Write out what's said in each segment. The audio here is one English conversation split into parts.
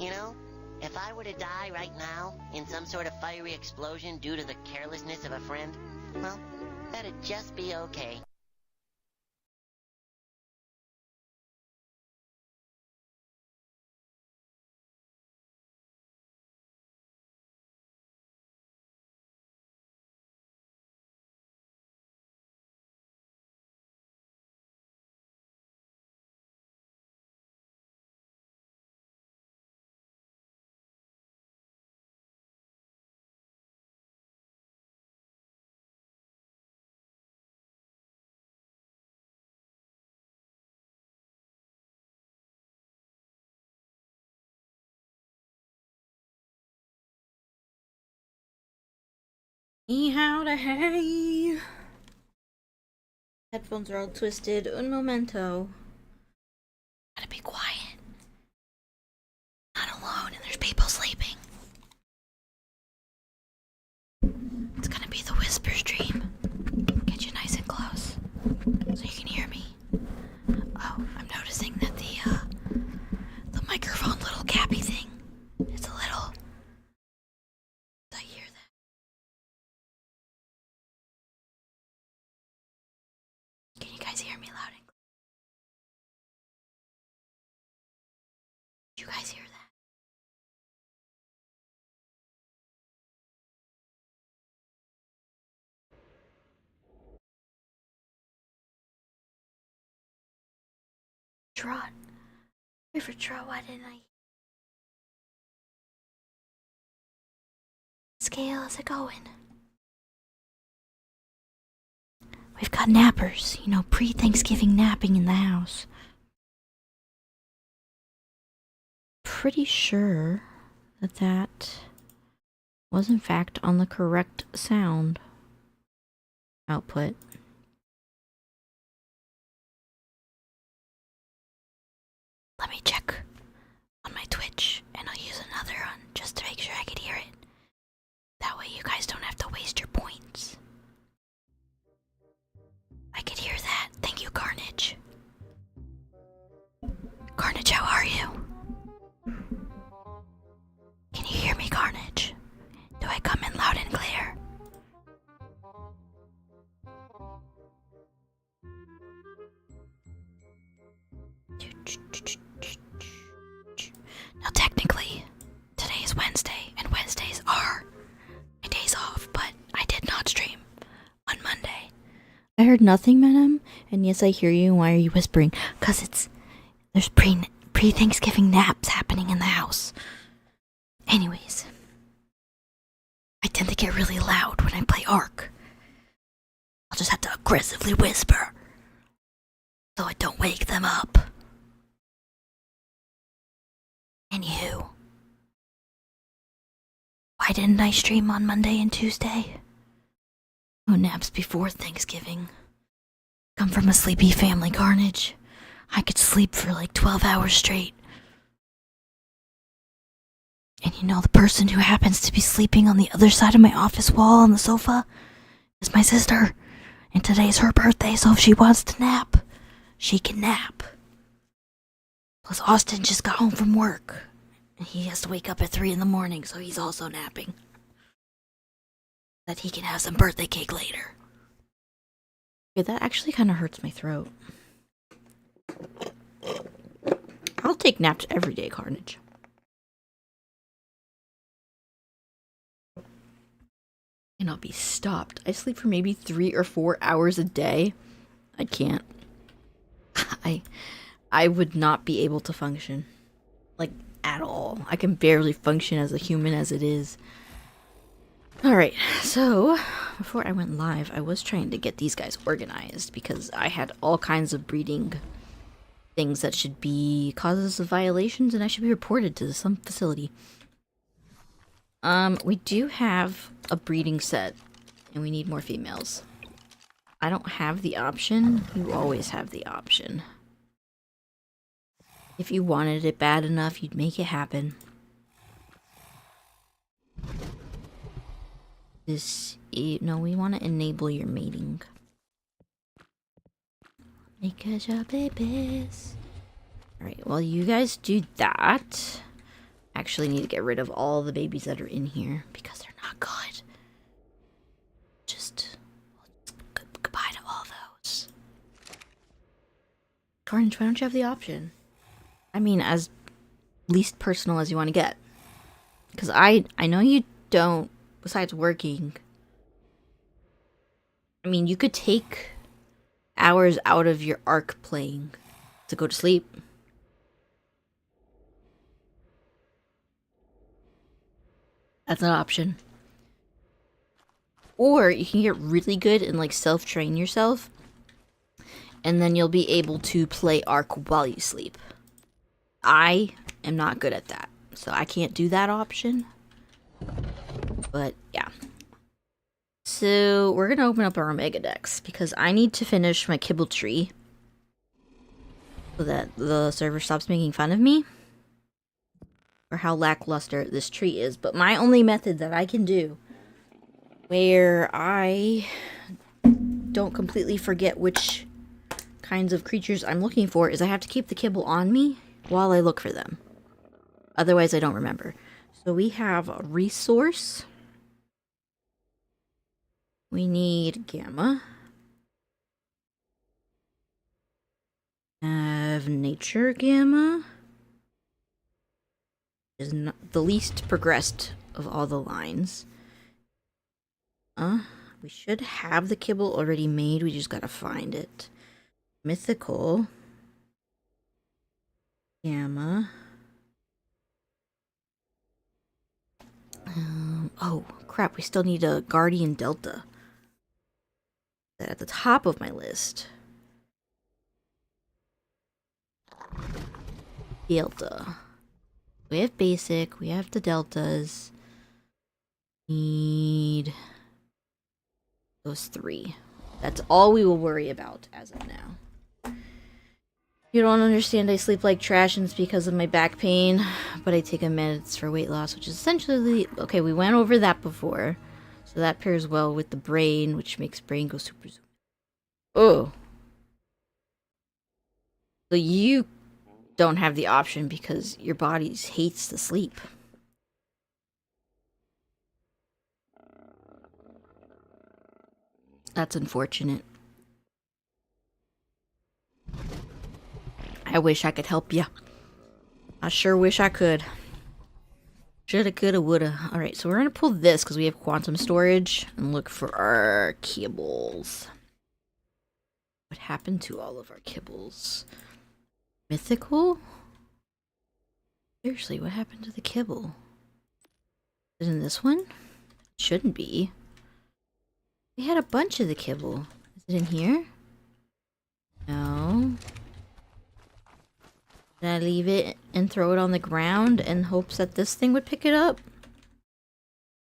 You know, if I were to die right now in some sort of fiery explosion due to the carelessness of a friend, well, that'd just be okay. How to hey. Headphones are all twisted. Un momento. Gotta be quiet. Not alone, and there's people sleeping. It's gonna be the whisper stream. Get you nice and close so you can hear me. Oh, I'm noticing that the microphone little cappy thing. It's a little. I hear that. Can you guys hear me loud and clear? Did you guys hear that? Trot. Favorite Trot, why didn't I? Scale, how's it going? We've got nappers, you know, pre-Thanksgiving napping in the house. Pretty sure that was in fact on the correct sound output. Let me check on my Twitch, and I'll use another one just to make sure I could hear it. That way you guys don't have to waste your points. I could hear that. Thank you, Carnage. Carnage, how are you? Can you hear me, Carnage? Do I come in loud and clear? Now, technically, today is Wednesday, and Wednesdays are my days off, but I did not stream on Monday. I heard nothing, madam, and yes, I hear you. Why are you whispering? 'Cause there's pre-Thanksgiving naps happening in the house. Anyways, I tend to get really loud when I play Ark. I'll just have to aggressively whisper so I don't wake them up. Anywho, why didn't I stream on Monday and Tuesday? Oh, naps before Thanksgiving. Come from a sleepy family, Carnage. I could sleep for like 12 hours straight. And you know, the person who happens to be sleeping on the other side of my office wall on the sofa is my sister. And today's her birthday, so if she wants to nap, she can nap. Plus, Austin just got home from work, and he has to wake up at 3 in the morning, so he's also napping. That he can have some birthday cake later. Yeah, that actually kind of hurts my throat. I'll take naps every day, Carnage. Cannot be stopped. I sleep for maybe 3 or 4 hours a day. I can't. I would not be able to function. Like, at all. I can barely function as a human as it is. Alright, so, before I went live, I was trying to get these guys organized because I had all kinds of breeding things that should be causes of violations and I should be reported to some facility. We do have a breeding set and we need more females. I don't have the option. You always have the option. If you wanted it bad enough, you'd make it happen. No, we want to enable your mating. Because your babies. Alright, well, you guys do that. Actually need to get rid of all the babies that are in here because they're not good. Just goodbye to all those. Orange, why don't you have the option? I mean, as least personal as you want to get. Because I know you don't, besides working. I mean, you could take hours out of your Ark playing to go to sleep. That's an option. Or you can get really good and like self-train yourself. And then you'll be able to play Ark while you sleep. I am not good at that. So I can't do that option. But yeah. So we're going to open up our Omega decks. Because I need to finish my kibble tree. So that the server stops making fun of me. Or how lackluster this tree is. But my only method that I can do, where I don't completely forget which kinds of creatures I'm looking for, is I have to keep the kibble on me while I look for them. Otherwise I don't remember. So we have a resource. We need gamma. Have nature gamma. Is not the least progressed of all the lines. We should have the kibble already made. We just gotta find it. Mythical. Gamma. Oh, crap. We still need a Guardian Delta. At the top of my list. Delta. We have basic. We have the deltas. Need those 3. That's all we will worry about as of now. You don't understand, I sleep like trash and it's because of my back pain, but I take a meds for weight loss, which is essentially... Okay, we went over that before. So that pairs well with the brain, which makes brain go super zoom. Oh. So you don't have the option because your body hates to sleep. That's unfortunate. I wish I could help you. I sure wish I could. Shoulda, coulda, woulda. Alright, so we're gonna pull this because we have quantum storage and look for our kibbles. What happened to all of our kibbles? Mythical? Seriously, what happened to the kibble? Is it in this one? It shouldn't be. We had a bunch of the kibble. Is it in here? No. Did I leave it and throw it on the ground in hopes that this thing would pick it up?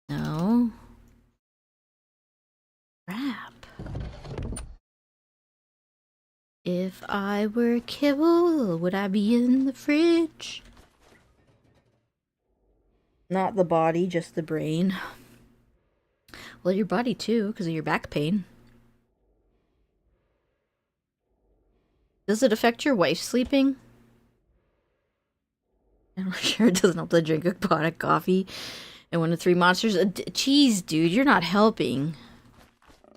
No. Crap. If I were kibble, would I be in the fridge? Not the body, just the brain. Well, your body too, because of your back pain. Does it affect your wife sleeping? I'm sure it doesn't help to drink a pot of coffee and one of 3 monsters. Jeez, dude, you're not helping.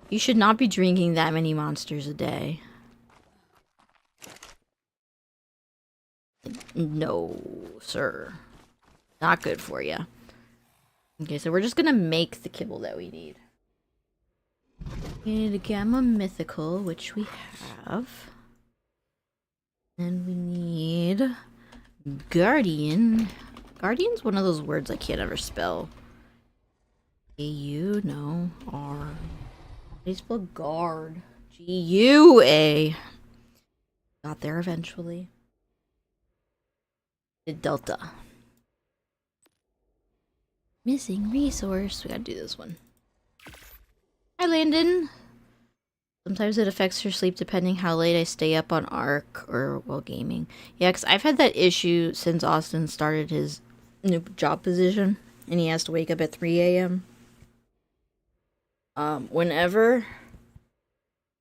You should not be drinking that many monsters a day. No, sir. Not good for you. Okay, so we're just gonna make the kibble that we need. We need a gamma mythical, which we have. And we need guardian. Guardian's one of those words I can't ever spell. A-U, no, R. How do you spell guard? G-U-A. Got there eventually. The delta. Missing resource. We gotta do this one. Hi, Landon. Sometimes it affects your sleep depending how late I stay up on Ark or while gaming. Yeah, because I've had that issue since Austin started his new job position. And he has to wake up at 3 a.m. Whenever...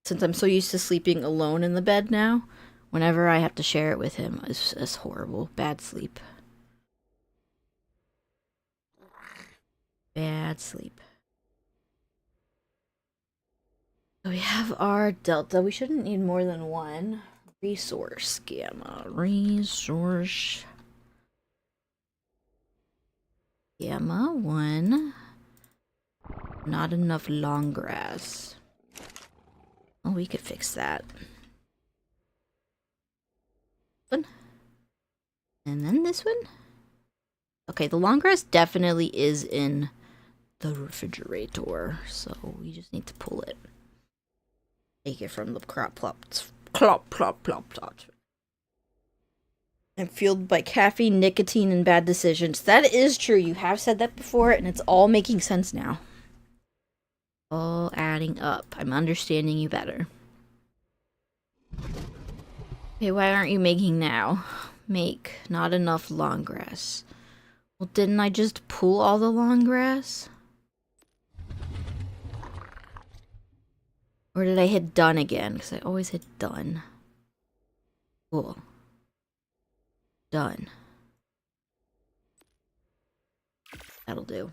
Since I'm so used to sleeping alone in the bed now, whenever I have to share it with him, it's horrible. Bad sleep. bad sleep. So we have our delta. We shouldn't need more than one. Resource gamma. Resource gamma 1. Not enough long grass. Oh, we could fix that. One. And then this one. Okay, the long grass definitely is in the refrigerator, so we just need to pull it. Take it from the crop plots. Clop, plop, plop, plop. I'm fueled by caffeine, nicotine, and bad decisions. That is true. You have said that before, and it's all making sense now. All adding up. I'm understanding you better. Okay, why aren't you making now? Make. Not enough long grass. Well, didn't I just pull all the long grass? Or did I hit done again? Because I always hit done. Cool. Done. That'll do.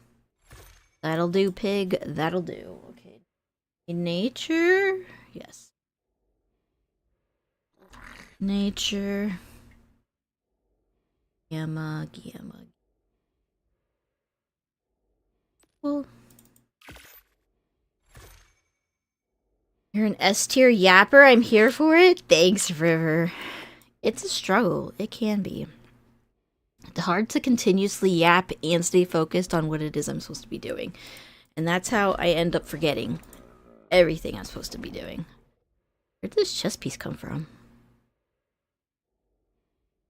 That'll do, pig. That'll do. Okay. In nature? Yes. Nature. Gamma, gamma. Well. You're an S-tier yapper. I'm here for it. Thanks, River. It's a struggle. It can be. It's hard to continuously yap and stay focused on what it is I'm supposed to be doing. And that's how I end up forgetting everything I'm supposed to be doing. Where did this chest piece come from?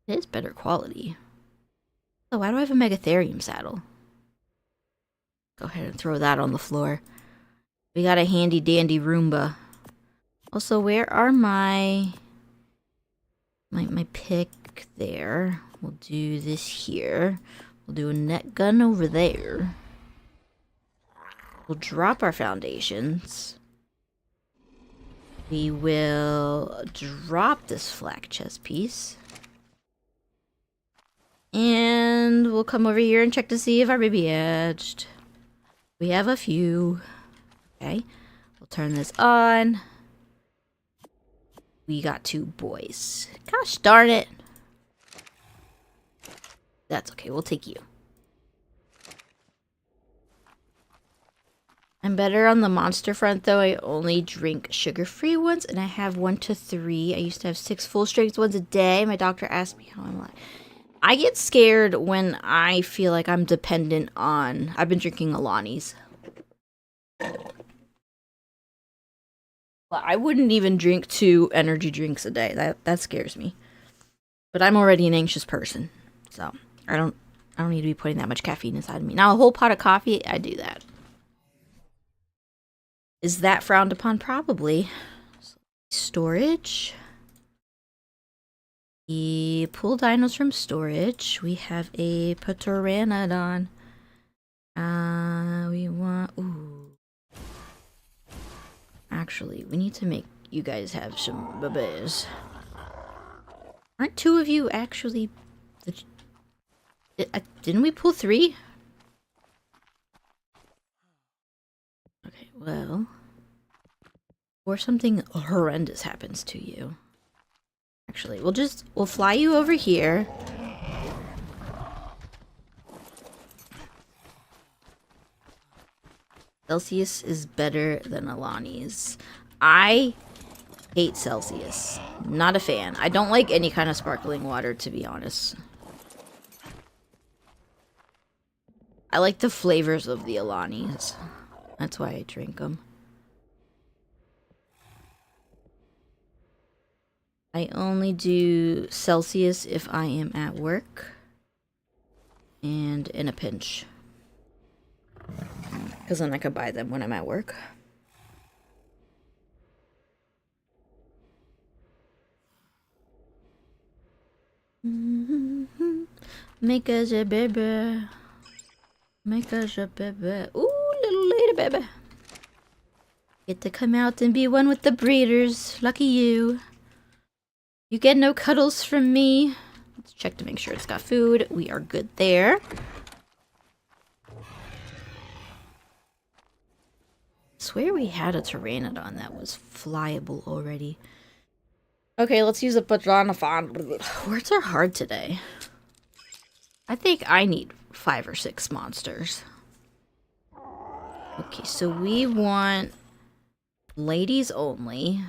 It is better quality. Oh, why do I have a Megatherium saddle? Go ahead and throw that on the floor. We got a handy dandy Roomba. Also, where are my pick there? We'll do this here. We'll do a net gun over there. We'll drop our foundations. We will drop this flak chest piece. And we'll come over here and check to see if our baby hatched. We have a few. Okay. We'll turn this on. We got 2 boys. Gosh darn it. That's okay. We'll take you. I'm better on the monster front, though. I only drink sugar-free ones, and I have 1 to 3. I used to have 6 full-strength ones a day. My doctor asked me how I'm like. I get scared when I feel like I'm dependent on... I've been drinking Alani's. Well, I wouldn't even drink 2 energy drinks a day. That scares me. But I'm already an anxious person, so I don't need to be putting that much caffeine inside of me. Now, a whole pot of coffee, I do that. Is that frowned upon? Probably. Storage. We pull dinos from storage. We have a Pteranodon. We want... Ooh. Actually, we need to make you guys have some babies. Aren't 2 of you actually... Didn't we pull 3? Okay, well... Or something horrendous happens to you. Actually, we'll fly you over here. Celsius is better than Alani's. I hate Celsius. Not a fan. I don't like any kind of sparkling water, to be honest. I like the flavors of the Alani's. That's why I drink them. I only do Celsius if I am at work and in a pinch. Because then I could buy them when I'm at work. Make us a baby. Make us a baby. Ooh, little lady baby. Get to come out and be one with the breeders. Lucky you. You get no cuddles from me. Let's check to make sure it's got food. We are good there. swear we had a pteranodon that was flyable already. Okay, let's use a pteranodon. Words are hard today. I think I need 5 or 6 monsters. Okay, so we want ladies only.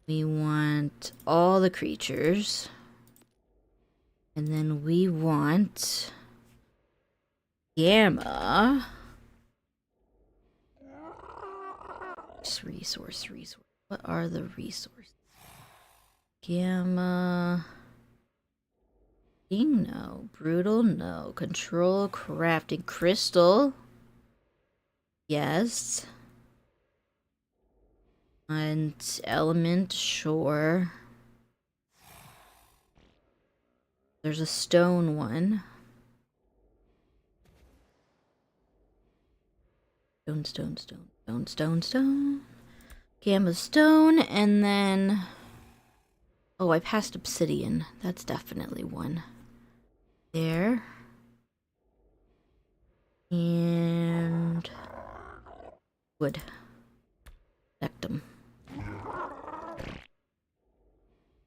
We want all the creatures. And then we want Gamma. Resource. What are the resources? Gamma. No. Brutal, no. Control, crafting, crystal. Yes. And element, sure. There's a stone one. Stone. Gamma stone, and then... Oh, I passed obsidian. That's definitely one. There. And... wood. Them.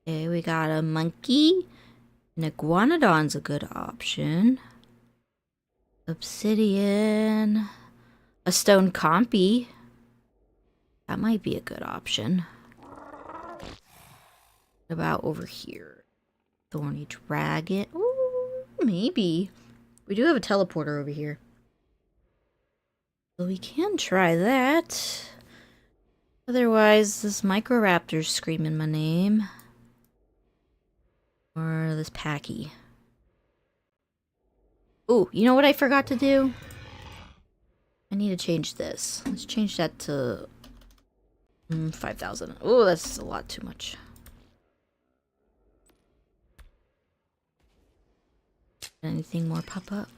Okay, we got a monkey. An iguanodon's a good option. Obsidian. A stone compy. That might be a good option. What about over here? Thorny dragon. Ooh, maybe. We do have a teleporter over here. So we can try that. Otherwise, this Microraptor's screaming my name. Or this Packy. Ooh, you know what I forgot to do? I need to change this. Let's change that to 5,000. Oh, that's a lot too much. Anything more pop up?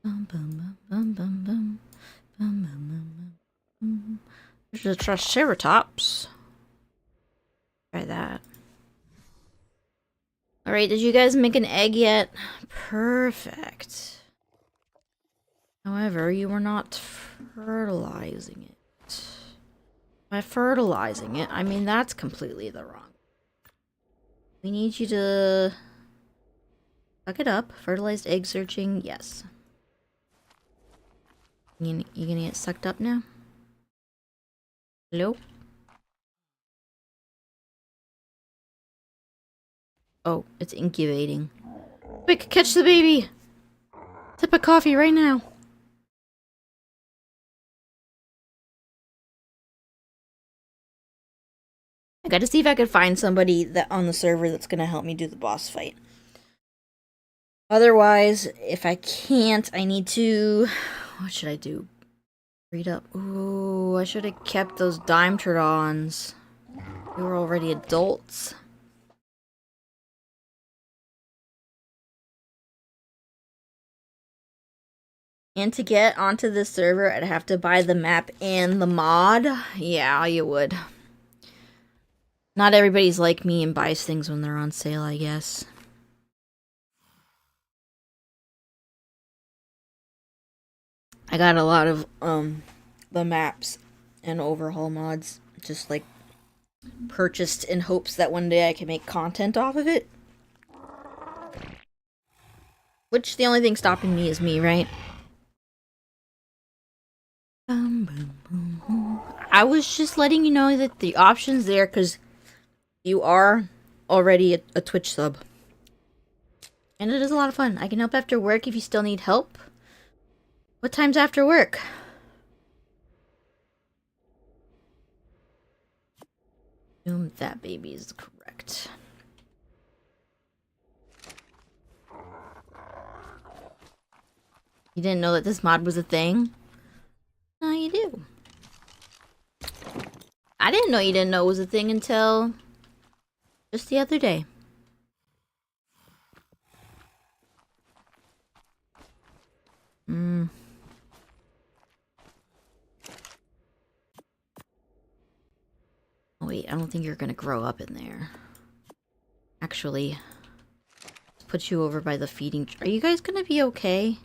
Bum bum bum bum bum bum bum bum. There's a Triceratops. Try that. Alright, did you guys make an egg yet? Perfect. However, you were not fertilizing it. By fertilizing it, I mean that's completely the wrong. We need you to suck it up. Fertilized egg searching, yes. You gonna get sucked up now? Hello? Oh, it's incubating. Quick, catch the baby! Sip of coffee right now. I gotta see if I could find somebody that on the server that's gonna help me do the boss fight. Otherwise, if I can't, I need to... What should I do? Read up. Ooh, I should have kept those Dimetrodons. They were already adults. And to get onto this server, I'd have to buy the map and the mod. Yeah, you would. Not everybody's like me and buys things when they're on sale, I guess. I got a lot of the maps and overhaul mods just like purchased in hopes that one day I can make content off of it. Which the only thing stopping me is me, right? I was just letting you know that the option's there because you are already a Twitch sub. And it is a lot of fun. I can help after work if you still need help. What time's after work? Assume that baby is correct. You didn't know that this mod was a thing? No, you do. I didn't know you didn't know it was a thing until just the other day. Oh, wait, I don't think you're gonna grow up in there. Actually, let's put you over by the feeding. Are you guys gonna be okay?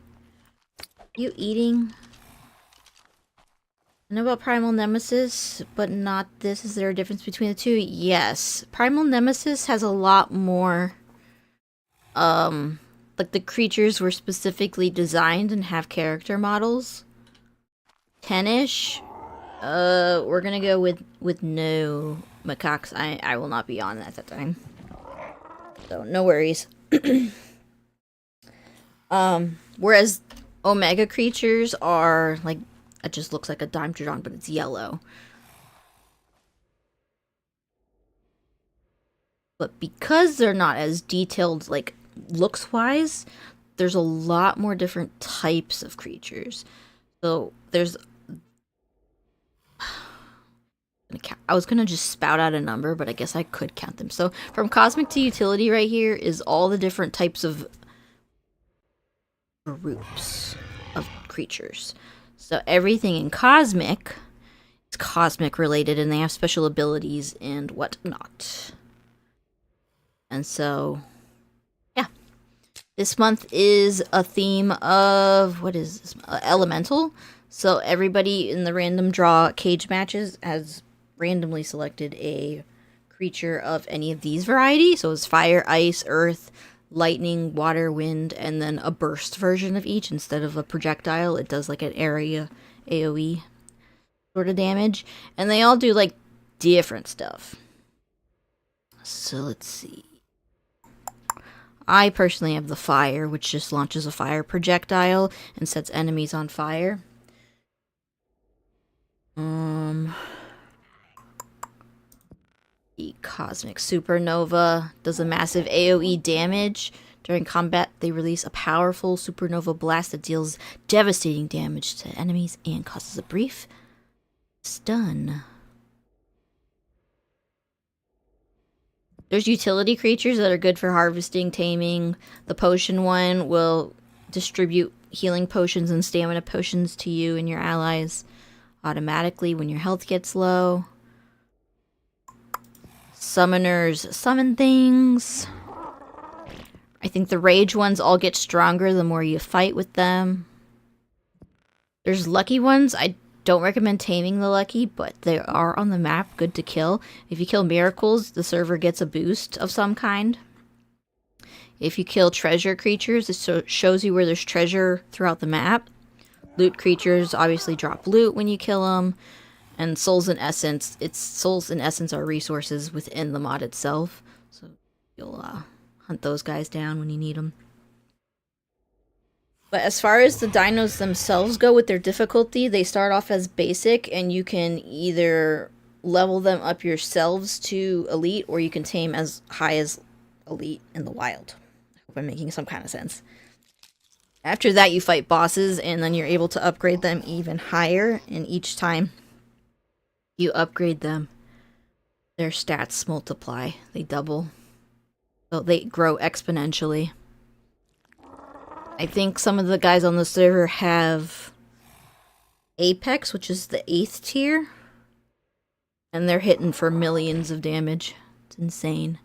You eating? I know about Primal Nemesis, but not this. Is there a difference between the two? Yes. Primal Nemesis has a lot more, like the creatures were specifically designed and have character models. 10-ish. We're gonna go with no macaques. I will not be on at that time. So, no worries. Whereas Omega creatures are, like, it just looks like a Dimetrodon, but it's yellow. But because they're not as detailed, like, looks-wise, there's a lot more different types of creatures. So, there's... I was gonna just spout out a number, but I guess I could count them. So, from Cosmic to Utility right here is all the different types of groups of creatures. So, everything in Cosmic is Cosmic related, and they have special abilities and whatnot. And so, yeah. This month is a theme of, what is this? Elemental. So everybody in the random draw cage matches has randomly selected a creature of any of these varieties. So it's fire, ice, earth, lightning, water, wind, and then a burst version of each. Instead of a projectile, it does like an area AoE sort of damage. And they all do like different stuff. So let's see. I personally have the fire, which just launches a fire projectile and sets enemies on fire. The Cosmic Supernova does a massive AoE damage. During combat, they release a powerful supernova blast that deals devastating damage to enemies and causes a brief stun. There's utility creatures that are good for harvesting, taming. The potion one will distribute healing potions and stamina potions to you and your allies automatically when your health gets low. Summoners summon things. I think the rage ones all get stronger the more you fight with them. There's lucky ones. I don't recommend taming the lucky, but they are on the map, good to kill. If you kill miracles, the server gets a boost of some kind. If you kill treasure creatures, it shows you where there's treasure throughout the map. Loot creatures obviously drop loot when you kill them. And souls in essence, souls in essence are resources within the mod itself. So you'll hunt those guys down when you need them. But as far as the dinos themselves go with their difficulty, they start off as basic, and you can either level them up yourselves to elite, or you can tame as high as elite in the wild. I hope I'm making some kind of sense. After that, you fight bosses, and then you're able to upgrade them even higher, and each time you upgrade them, their stats multiply. They double. So they grow exponentially. I think some of the guys on the server have Apex, which is the 8th tier. And they're hitting for millions of damage. It's insane.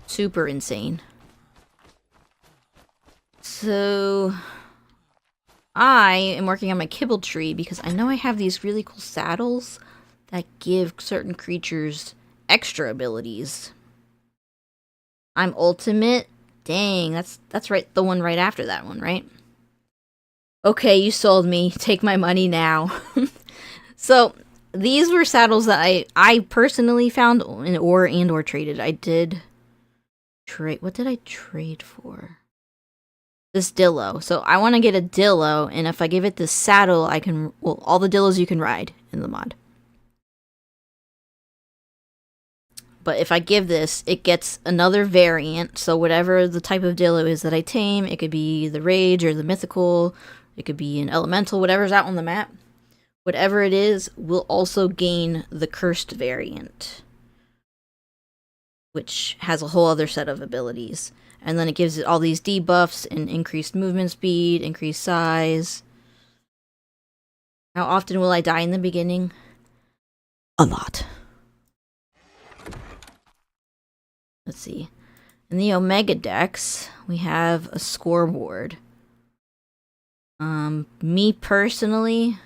Super insane. So I am working on my kibble tree because I know I have these really cool saddles that give certain creatures extra abilities. I'm ultimate. Dang, that's right, the one right after that one, right? Okay, you sold me. Take my money now. So these were saddles that I personally found or traded. I did trade. What did I trade for? This Dillo. So I want to get a Dillo, and if I give it this saddle, I can, well, all the Dillos you can ride in the mod. But if I give this, it gets another variant. So whatever the type of Dillo is that I tame, it could be the Rage or the Mythical, it could be an Elemental, whatever's out on the map. Whatever it is, will also gain the Cursed variant, which has a whole other set of abilities. And then it gives it all these debuffs and increased movement speed, increased size. How often will I die in the beginning? A lot. Let's see. In the Omega decks, we have a scoreboard. Me personally,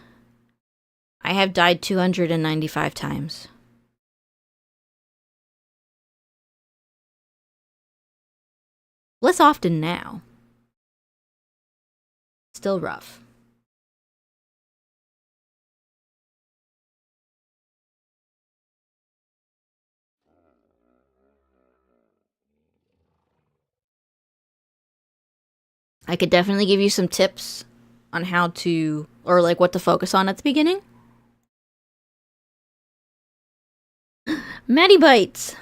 I have died 295 times. Less often now. Still rough. I could definitely give you some tips on how to, or like what to focus on at the beginning. Maddie Bites!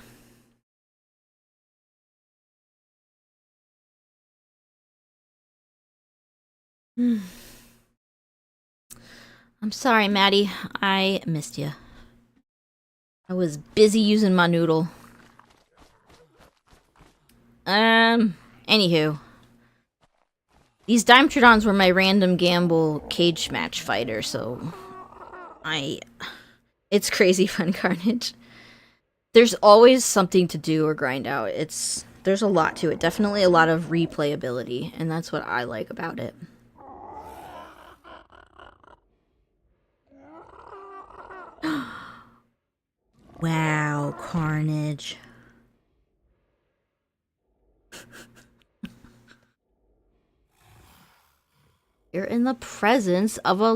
I'm sorry, Maddie. I missed you. I was busy using my noodle. Anywho. These Dimetrodons were my random gamble cage match fighter, so... It's crazy fun carnage. There's always something to do or grind out. There's a lot to it. Definitely a lot of replayability, and that's what I like about it. Wow, carnage. You're in the presence of a